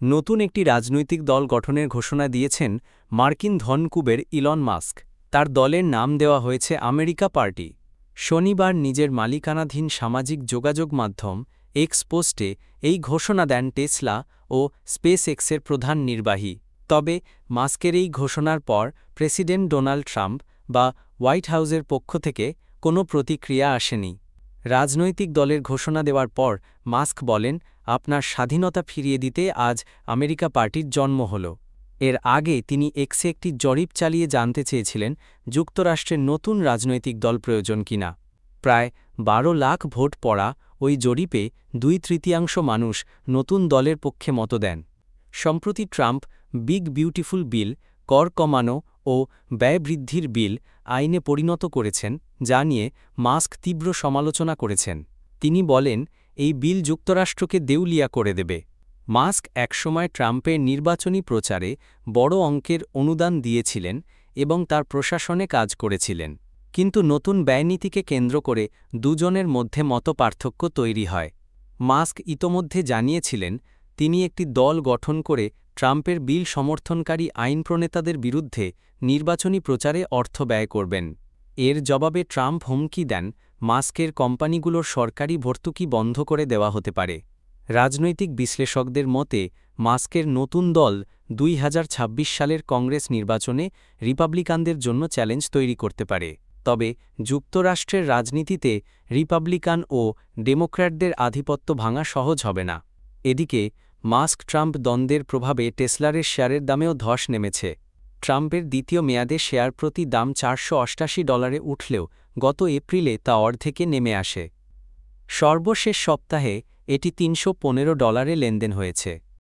নতুন একটি রাজনৈতিক দল গঠনের ঘোষণা দিয়েছেন মার্কিন ধনকুবের ইলন মাস্ক। তার দলের নাম দেওয়া হয়েছে আমেরিকা পার্টি। শনিবার নিজের মালিকানাধীন সামাজিক যোগাযোগ মাধ্যম এক্স পোস্টে এই ঘোষণা দেন টেসলা ও স্পেস এক্সের প্রধান নির্বাহী। তবে মাস্কের এই ঘোষণার পর প্রেসিডেন্ট ডোনাল্ড ট্রাম্প বা হোয়াইট হাউসের পক্ষ থেকে কোনো প্রতিক্রিয়া আসেনি। রাজনৈতিক দলের ঘোষণা দেওয়ার পর মাস্ক বলেন, আপনার স্বাধীনতা ফিরিয়ে দিতে আজ আমেরিকা পার্টির জন্ম হল। এর আগে তিনি এক্সে একটি জরিপ চালিয়ে জানতে চেয়েছিলেন যুক্তরাষ্ট্রের নতুন রাজনৈতিক দল প্রয়োজন কিনা। প্রায় ১২ লাখ ভোট পড়া ওই জরিপে ২/৩ মানুষ নতুন দলের পক্ষে মত দেন। সম্প্রতি ট্রাম্প বিগ বিউটিফুল বিল, কর কমানো ও ব্যয় বৃদ্ধির বিল আইনে পরিণত করেছেন, যা নিয়ে মাস্ক তীব্র সমালোচনা করেছেন। তিনি বলেন, এই বিল যুক্তরাষ্ট্রকে দেউলিয়া করে দেবে। মাস্ক একসময় ট্রাম্পের নির্বাচনী প্রচারে বড় অঙ্কের অনুদান দিয়েছিলেন এবং তার প্রশাসনে কাজ করেছিলেন। কিন্তু নতুন ব্যয়নীতিকে কেন্দ্র করে দুজনের মধ্যে মতপার্থক্য তৈরি হয়। মাস্ক ইতোমধ্যে জানিয়েছিলেন তিনি একটি দল গঠন করে ট্রাম্পের বিল সমর্থনকারী আইন প্রণেতাদের বিরুদ্ধে নির্বাচনী প্রচারে অর্থ ব্যয় করবেন। এর জবাবে ট্রাম্প হুমকি দেন মাস্কের কোম্পানিগুলোর সরকারি ভর্তুকি বন্ধ করে দেওয়া হতে পারে। রাজনৈতিক বিশ্লেষকদের মতে মাস্কের নতুন দল ২০২৬ সালের কংগ্রেস নির্বাচনে রিপাবলিকানদের জন্য চ্যালেঞ্জ তৈরি করতে পারে। তবে যুক্তরাষ্ট্রের রাজনীতিতে রিপাবলিকান ও ডেমোক্র্যাটদের আধিপত্য ভাঙা সহজ হবে না। এদিকে মাস্ক ট্রাম্প দ্বন্দ্বের প্রভাবে টেসলারের শেয়ারের দামেও ধস নেমেছে। ট্রাম্পের দ্বিতীয় মেয়াদে শেয়ার প্রতি দাম $৪৮৮ উঠলেও গত এপ্রিলে তা অর্ধেকে নেমে আসে। সর্বশেষ সপ্তাহে এটি $৩১৫ লেনদেন হয়েছে।